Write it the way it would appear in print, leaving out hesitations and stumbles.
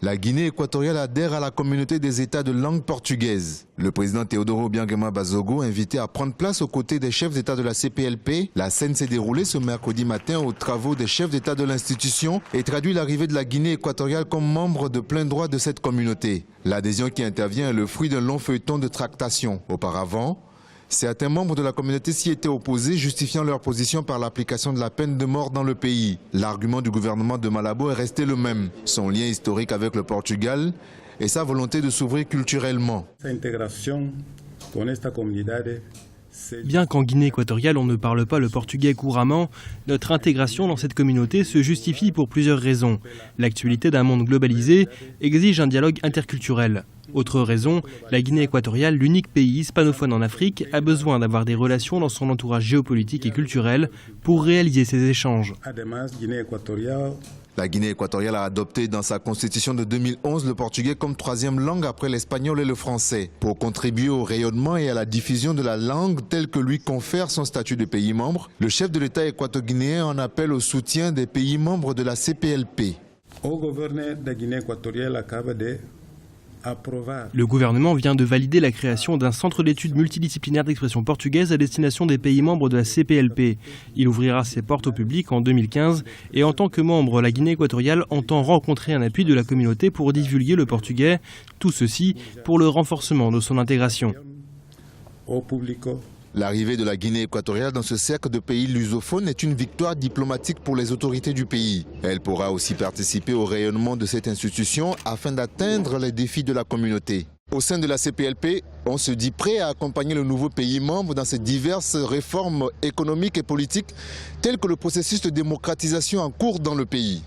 La Guinée équatoriale adhère à la communauté des États de langue portugaise. Le président Teodoro Obiang Bazogo, invité à prendre place aux côtés des chefs d'État de la CPLP, la scène s'est déroulée ce mercredi matin aux travaux des chefs d'État de l'institution et traduit l'arrivée de la Guinée équatoriale comme membre de plein droit de cette communauté. L'adhésion qui intervient est le fruit d'un long feuilleton de tractation. Auparavant, certains membres de la communauté s'y étaient opposés, justifiant leur position par l'application de la peine de mort dans le pays. L'argument du gouvernement de Malabo est resté le même, son lien historique avec le Portugal et sa volonté de s'ouvrir culturellement. Bien qu'en Guinée équatoriale on ne parle pas le portugais couramment, notre intégration dans cette communauté se justifie pour plusieurs raisons. L'actualité d'un monde globalisé exige un dialogue interculturel. Autre raison, la Guinée équatoriale, l'unique pays hispanophone en Afrique, a besoin d'avoir des relations dans son entourage géopolitique et culturel pour réaliser ces échanges. La Guinée équatoriale a adopté dans sa constitution de 2011 le portugais comme troisième langue après l'espagnol et le français. Pour contribuer au rayonnement et à la diffusion de la langue telle que lui confère son statut de pays membre, le chef de l'État équato-guinéen en appelle au soutien des pays membres de la CPLP. Le gouvernement vient de valider la création d'un centre d'études multidisciplinaire d'expression portugaise à destination des pays membres de la CPLP. Il ouvrira ses portes au public en 2015 et en tant que membre, la Guinée équatoriale entend rencontrer un appui de la communauté pour divulguer le portugais, tout ceci pour le renforcement de son intégration. L'arrivée de la Guinée équatoriale dans ce cercle de pays lusophones est une victoire diplomatique pour les autorités du pays. Elle pourra aussi participer au rayonnement de cette institution afin d'atteindre les défis de la communauté. Au sein de la CPLP, on se dit prêt à accompagner le nouveau pays membre dans ses diverses réformes économiques et politiques, telles que le processus de démocratisation en cours dans le pays.